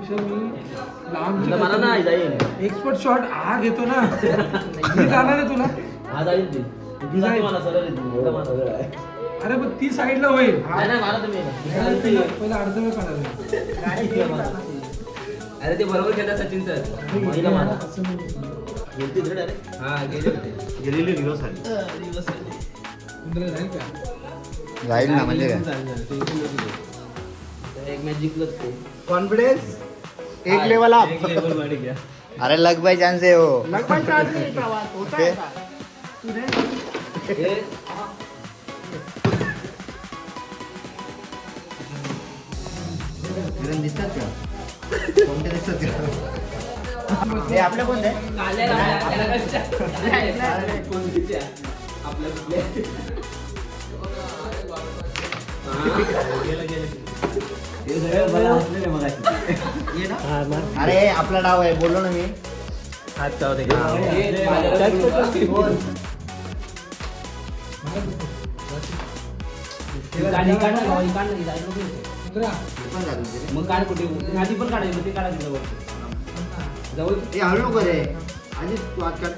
त्यापेक्षा मी लांब expert shot हा घेतो ना मी जाणार आहे तुला हा जाईल ती अरे पण ती साईडला होईल मला तुम्ही पहिला अर्ध वेळ काढायला अरे ते बरोबर खेळतात सचिन सर जाईल ना म्हणजे एक मॅच जिंकलंच ते कॉन्फिडेन्स एक लेवल अप अरे लग बाय चान्स आहे हो दिसतात का कोणते दिसतात का आपल्या कोणते अरे आपला डाव आहे बोललो ना मी मग काढ कुठे आधी पण काढायचं ते काढायचं जवळ ते हळू नको रे आधी तू आत काढ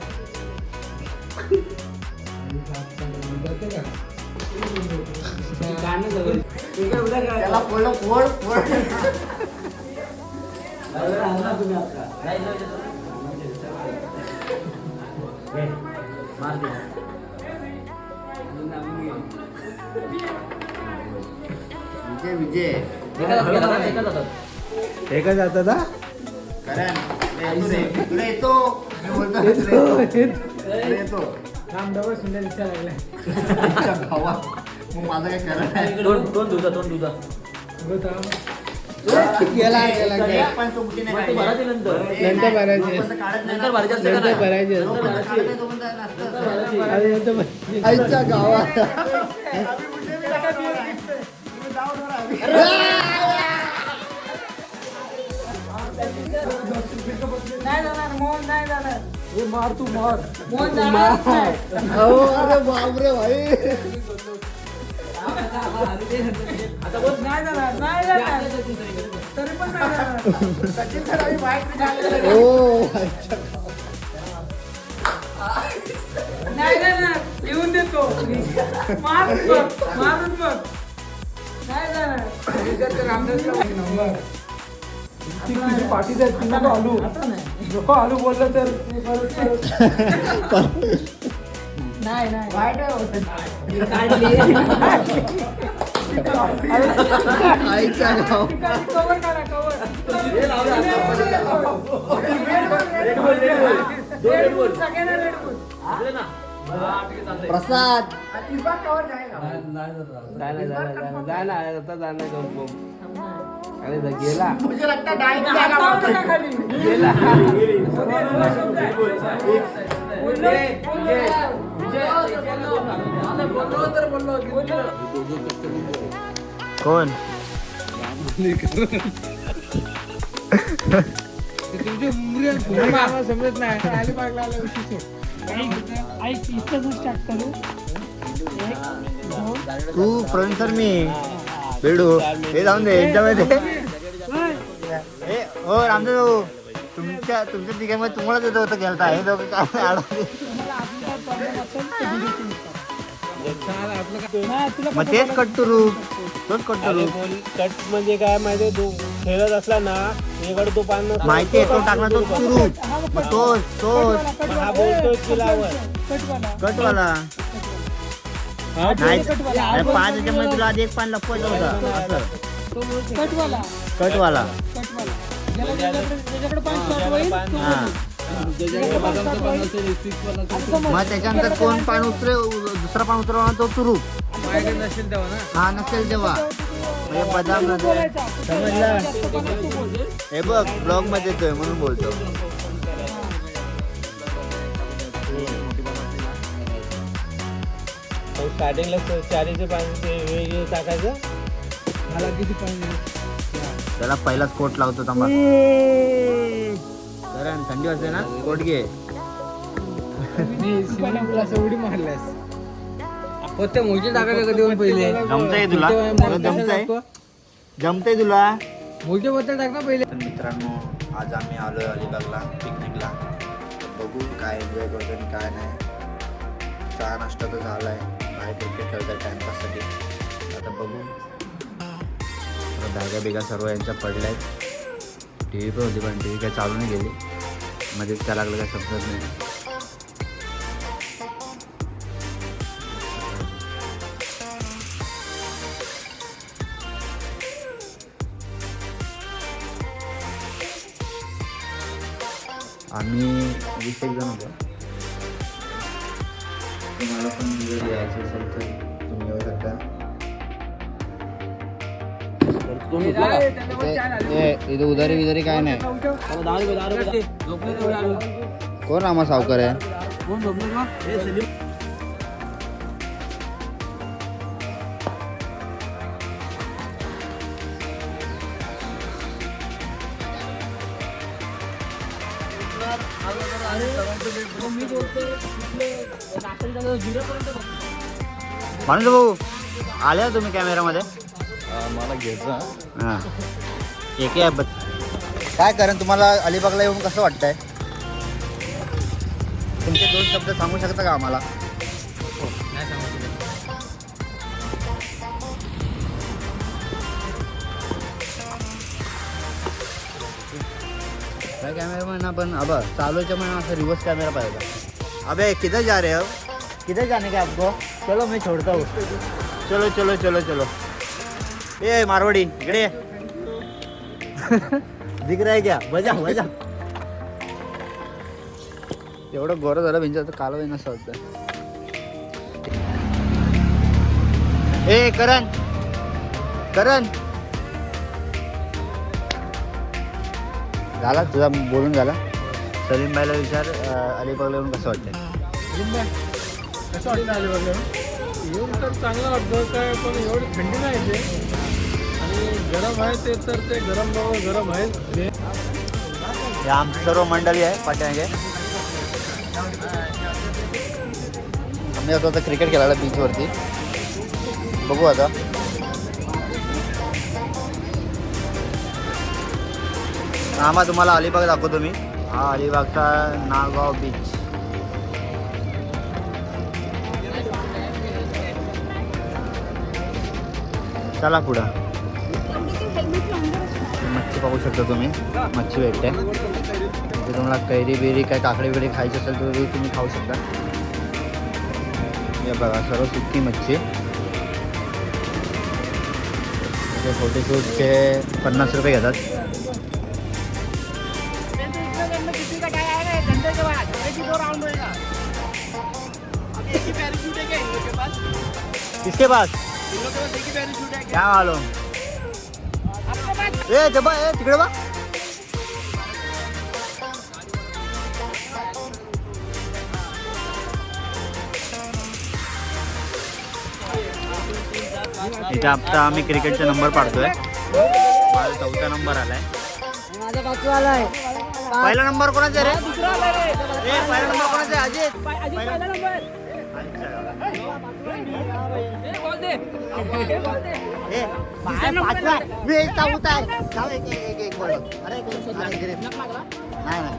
त्याला फोड फोड फोड विजय एकच आता ना करण तुला येतो मी बोलतो येतो काम डबल सुंदर दिसायला लागलाय भावा मग माझं काय करण दोन दुधा पण तो कुठे नाही नंतर भरायचे नंतर भरायचे आईच्या गावात नाही जाणार मोहन नाही जाणार हे मार तू मार मोहन जाणार अरे बापरे भाई आता बोल नाही जाणार तरी पण नाही जाणार सचिन सर आम्ही बाहेर नाही जाणार येऊन देतो मारून बघ नाही जाणार नंबर तुझी पाठीच आहे तू नको आलू बोललं तर नाही वाईट आईच्या गाव कवर काढा कवर सगळ्यांना रेड प्रसाद कवर जाएगा गेला मुझे लगता है डाइट हातावर टाका खाली गेला कोण तुमची समजत नाही अलिबागला आला विषय तू प्रवीण सर मी बेडू हे जाऊन दे याच्यामध्ये हो रामदेव भाऊ तुमच्या तिघांमध्ये तुम्हालाच येतं होतं खेळता हे दोघं काय मग तेच कट रूप तोच कट रूप कट म्हणजे काय माहिती तू खेळत असला ना इकडे तो पान माहिती आहे तो टाकणार तो सुरूप मग तोच हा बोलतो किलावर कटवाला नाही 5 याच्यामध्ये तुला आधी एक पान लपवायचं होतं असं कटवाला हा मग त्याच्यानंतर कोण पान उतरे दुसरा पान उतरवा तो सुरूप हा नसेल तेव्हा म्हणजे बदाम समजलं हे बघ ब्लॉग मध्ये येतोय म्हणून बोलतो स्टार्टिंगला 4चे पाणी वेगळे टाकायचं मला किती पाणी त्याला पहिलाच कोट लावतो थांबा कारण थंडी वाजते ना कोट घे उडी मारल्यास कोणत्या मोठी टाकायला कधी पहिले जमतंय तुला जमतंय तुला मोठे बद्दल टाक ना पहिले. तर मित्रांनो आज आम्ही आलो अलिबागला पिकनिकला. बघू काय एन्जॉय करतो आणि काय नाही. चहा नाश्ता तर झाला आहे. बाहेर क्रिकेट खेळतात टाइमपाससाठी. आता बघू. बॅगा बिगा सर्व यांच्या पडल्या आहेत. टी व्ही पण होती पण टी व्ही काय चालू नाही गेली. मध्येच काय लागलं काय समजत नाही. आम्ही 20 एक जण होतो. तुम्हाला पण जर यायचं असेल तर तुम्ही येऊ शकता. इथे उधारी विधारी काय नाही. कोण आम्हा सावकार आहे. माणूस भाऊ आले हो तुम्ही कॅमेरामध्ये. मला घ्यायचं. हां एक आहे. काय कारण तुम्हाला अलिबागला येऊन कसं वाटतंय. तुमचे 2 शब्द सांगू शकता का आम्हाला. नाही सांगू शकत. काय कॅमेरा म्हणा पण अब चालूच्या म्हणा असं रिवर्स कॅमेरा पाहिजे. अबे किधर जा रहे हो. किधर जाने का आपको. चलो मैं छोड़ता हूँ. चलो चलो चलो चलो. ए मारवाडी इकडे ये. दिख रहा है क्या. बजा बजा. एवढं गोरं झालं भिंचाचं कालवही नसं होतं. ए करण करण झाला तुझा बोलून झाला. सलीम भाईला विचार अलिबागला येऊन कसं वाटतंय. कसं वाटतं अलिबागला येऊन तर चांगलं वाटतं काय पण एवढी थंडी नाही येते आणि गरम आहे ते तर ते गरम आहे. हे आमची सर्व मंडळी आहे पाठीमागे. आम्ही होतो आता क्रिकेट खेळायला बीचवरती. बघू आता. आम्हा तुम्हाला अलिबाग दाखवतो मी. हा अलिबागचा नागाव बीच. चला पुढं. मच्छी पाहू शकता तुम्ही. मच्छी भेटते. म्हणजे तुम्हाला कैरी बिरी काय काकडी बिडी खायची असेल तर तुम्ही खाऊ शकता. हे बघा सर्व सुकी मच्छी. फोटोशूटचे 50 रुपये घेतात. किसके पास क्या मालूम. ए जबा ए तिकडे बा. इथे आता आम्ही क्रिकेटचा नंबर पाडतोय. माझा 4था नंबर आलाय. माझा 5वा आलाय. पहिला नंबर कोणाचा रे. दुसरा आलाय रे. ए पहिला नंबर कोणाचा आहे. अजित पहिला नंबर. ए पाचवा मी एक चौथा आहे. जाऊ एक बोल. अरे नाही नाही.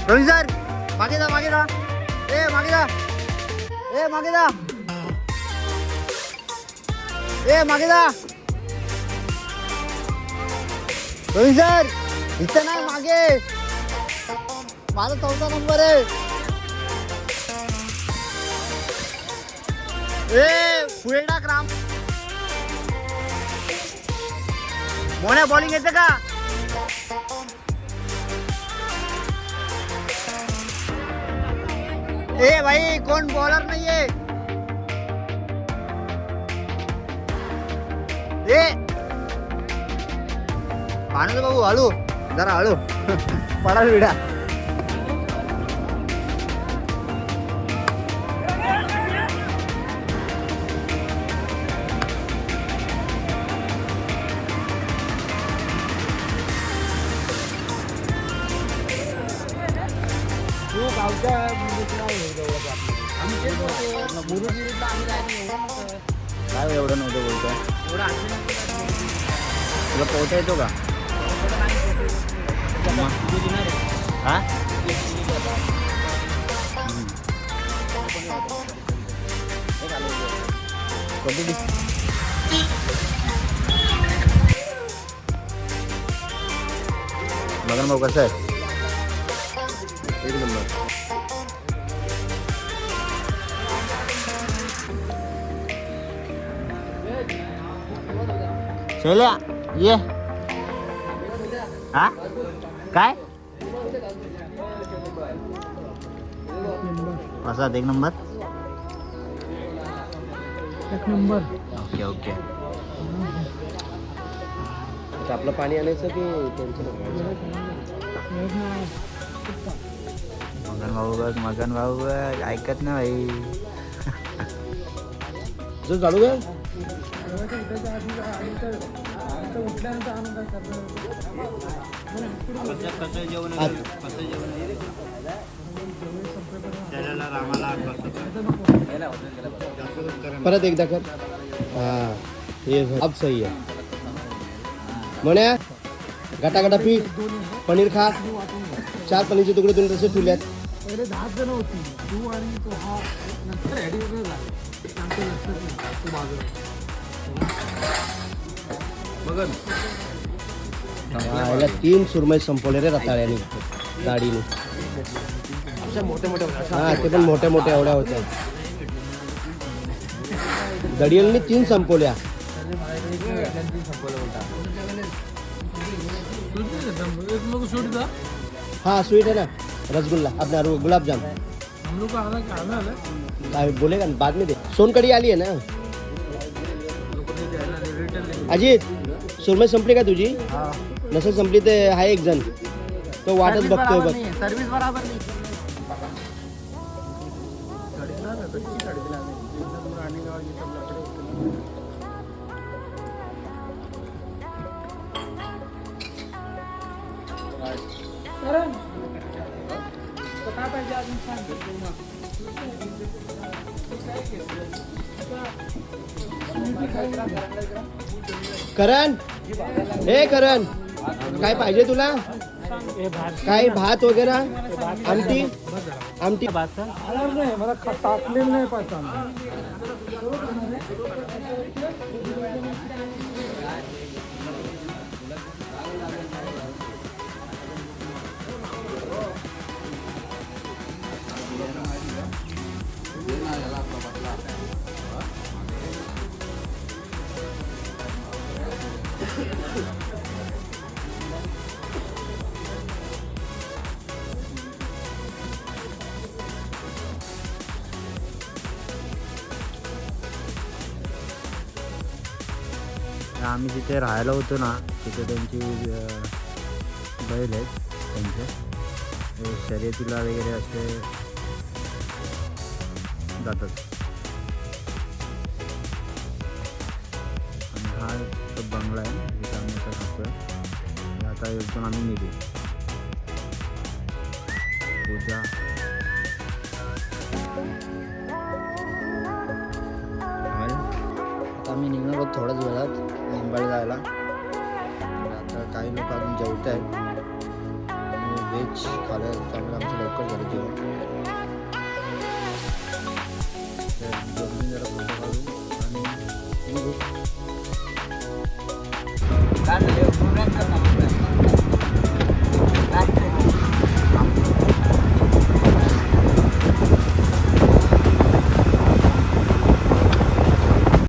रोहित सर मागे जा मागे जा. ए मागे जा. ए मागे जा. ए मागे जा. रोहित सर इथं नाही मागे. माझा 4था नंबर आहे. ए पुढे टाक राम. मोन्या बॉलिंग येते का. ए भाई कोण बॉलर नाहीये. ए आनंद भाऊ हळू जरा हळू. पडाल विडा. काय एवढं नव्हतं बोलतोय? एवढं असं तुला पोहता येतो का? हा? कधी बघा भाऊ कसं आहे? एक नंबर. शैल्या ये. हा काय असा एक नंबर. एक नंबर. Okay okay. आपलं पाणी आणायचं की त्यांचं मगन भाऊ बघ ऐकत ना भाई. जो चालू का परत एकदा कर. हा हे अब सही आहे. म्हण्या गटागटा पीठ पनीर खा. 4 पनीरचे तुकडे तुम्ही तसे ठेवल्यात. पहिले 10 जण होती तू आणि तो हा नंतर ॲडी वगैरे झाला आमचं लक्षात नाही तू बाजूला याला 3 सुरमई संपवले रे रताळ्याने गाडीने. हा ते पण मोठ्या मोठ्या एवढ्या होत्या. गडियलने 3 संपवल्या. एक लोग छोड़ था हाँ स्वीट है ना रसगुल्ला अपना गुलाब जाम. हम लोग का आना काय बोलेगा ना बाद में दे. सोनकढी आली आहे ना अजित. सुरमई संपली का तुझी? नसेल संपली तर आहे एक जण तो वाटच बघतोय बघ. सर्विस बराबर नाही. काय पाहिजे अजून सांग. करण हे करण काय पाहिजे तुला? काय भात वगैरे आमटी आमटी नाही मला टाकलेलं नाही पाहिजे. आम्ही जिथे राहायला होतो ना तिथे त्यांची बैल आहेत त्यांचे शर्यतीला वगैरे असे जातात. आणि हा तो बंगला आहे जिथे आम्ही आता राहतोय. आता एकदम आम्ही निघू पूजा. आता आम्ही निघणार आहोत थोड्याच वेळात मुंबईला जायला. आता काही लोक अजून जेवत आहेत आणि व्हेज खायला त्यामुळे आमचं लवकर झालं जेवण. तर जेवण जरा फोटो काढू आणि निघू.